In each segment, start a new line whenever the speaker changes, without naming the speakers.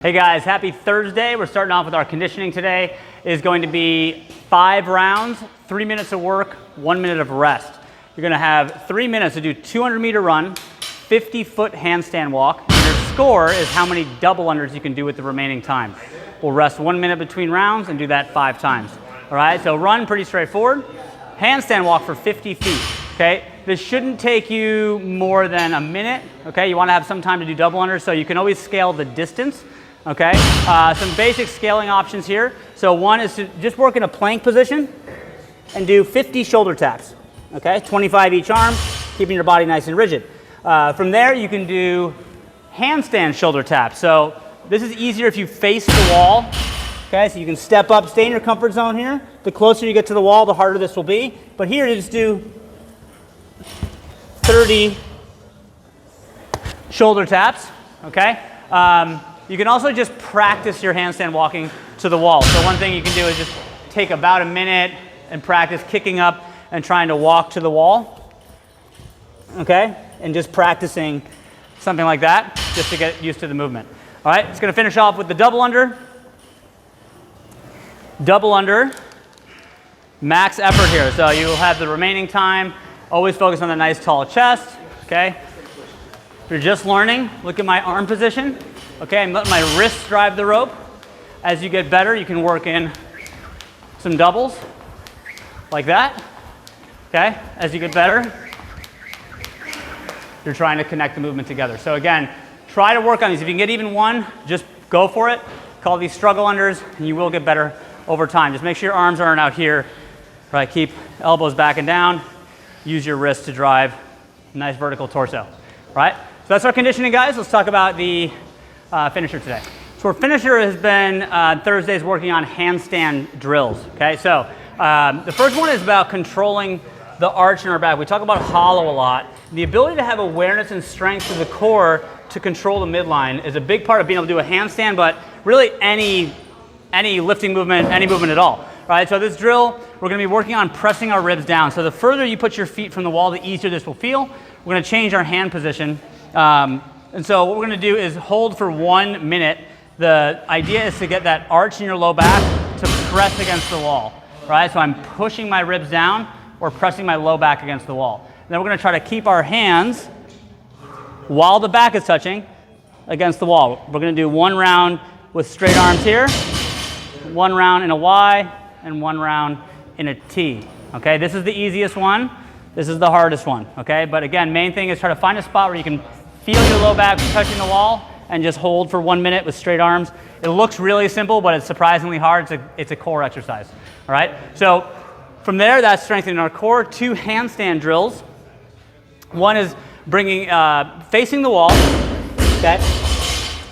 Hey guys, happy Thursday. We're starting off with our conditioning today. It is going to be 5 rounds, 3 minutes of work, 1 minute of rest. You're gonna have 3 minutes to do 200-meter run, 50-foot handstand walk, and your score is how many double unders you can do with the remaining time. We'll rest 1 minute between rounds and do that 5 times. All right, so run, pretty straightforward. Handstand walk for 50 feet, okay? This shouldn't take you more than a minute, okay? You wanna have some time to do double unders, so you can always scale the distance. Okay, some basic scaling options here. So one is to just work in a plank position and do 50 shoulder taps. Okay, 25 each arm, keeping your body nice and rigid. From there, you can do handstand shoulder taps. So this is easier if you face the wall. Okay, so you can step up, stay in your comfort zone here. The closer you get to the wall, the harder this will be. But here, you just do 30 shoulder taps. Okay. You can also just practice your handstand walking to the wall. So one thing you can do is just take about a minute and practice kicking up and trying to walk to the wall. Okay? And just practicing something like that just to get used to the movement. All right, it's going to finish off with the double under. Double under. Max effort here. So you'll have the remaining time. Always focus on the nice tall chest. Okay? If you're just learning, look at my arm position. Okay, I'm letting my wrists drive the rope. As you get better, you can work in some doubles, like that. Okay, as you get better, you're trying to connect the movement together. So again, try to work on these. If you can get even one, just go for it. Call these struggle unders, and you will get better over time. Just make sure your arms aren't out here. Right, keep elbows back and down. Use your wrists to drive a nice vertical torso. Right, so that's our conditioning, guys. Let's talk about the finisher today. So our finisher has been Thursdays working on handstand drills. Okay, so the first one is about controlling the arch in our back. We talk about hollow a lot. The ability to have awareness and strength of the core to control the midline is a big part of being able to do a handstand, but really any lifting movement, any movement at all. Right, so this drill, we're gonna be working on pressing our ribs down. So the further you put your feet from the wall, the easier this will feel. We're gonna change our hand position. And so what we're going to do is hold for 1 minute. The idea is to get that arch in your low back to press against the wall, right? So I'm pushing my ribs down or pressing my low back against the wall. And then we're going to try to keep our hands, while the back is touching, against the wall. We're going to do 1 round with straight arms here, 1 round in a Y, and 1 round in a T. Okay, this is the easiest one. This is the hardest one, okay? But again, main thing is try to find a spot where you can feel your low back touching the wall and just hold for 1 minute with straight arms. It looks really simple, but it's surprisingly hard. It's a core exercise, all right? So from there, that's strengthening our core. 2 handstand drills. One is bringing, facing the wall, okay?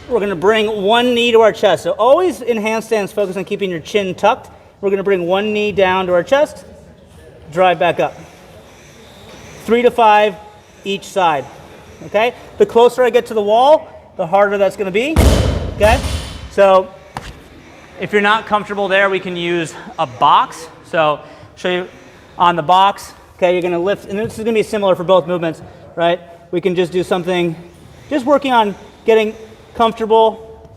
We're gonna bring 1 knee to our chest. So always in handstands, focus on keeping your chin tucked. We're gonna bring 1 knee down to our chest, drive back up. 3 to 5 each side. Okay, the closer I get to the wall, the harder that's going to be. Okay, so if you're not comfortable there, we can use a box. So show you on the box. Okay, you're going to lift, and this is going to be similar for both movements, right? We can just do something, just working on getting comfortable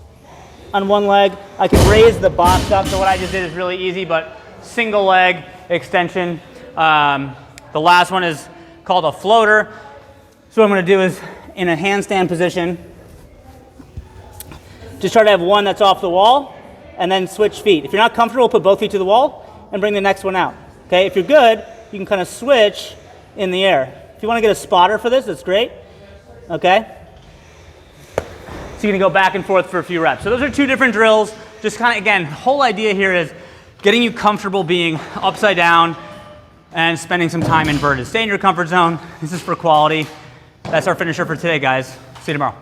on 1 leg. I can raise the box up. So what I just did is really easy, but single leg extension. The last one is called a floater. So what I'm going to do is, in a handstand position, just try to have 1 that's off the wall, and then switch feet. If you're not comfortable, put both feet to the wall, and bring the next one out. Okay, if you're good, you can kind of switch in the air. If you want to get a spotter for this, that's great. Okay? So you're going to go back and forth for a few reps. So those are 2 different drills. Just kind of, again, the whole idea here is getting you comfortable being upside down and spending some time inverted. Stay in your comfort zone. This is for quality. That's our finisher for today, guys. See you tomorrow.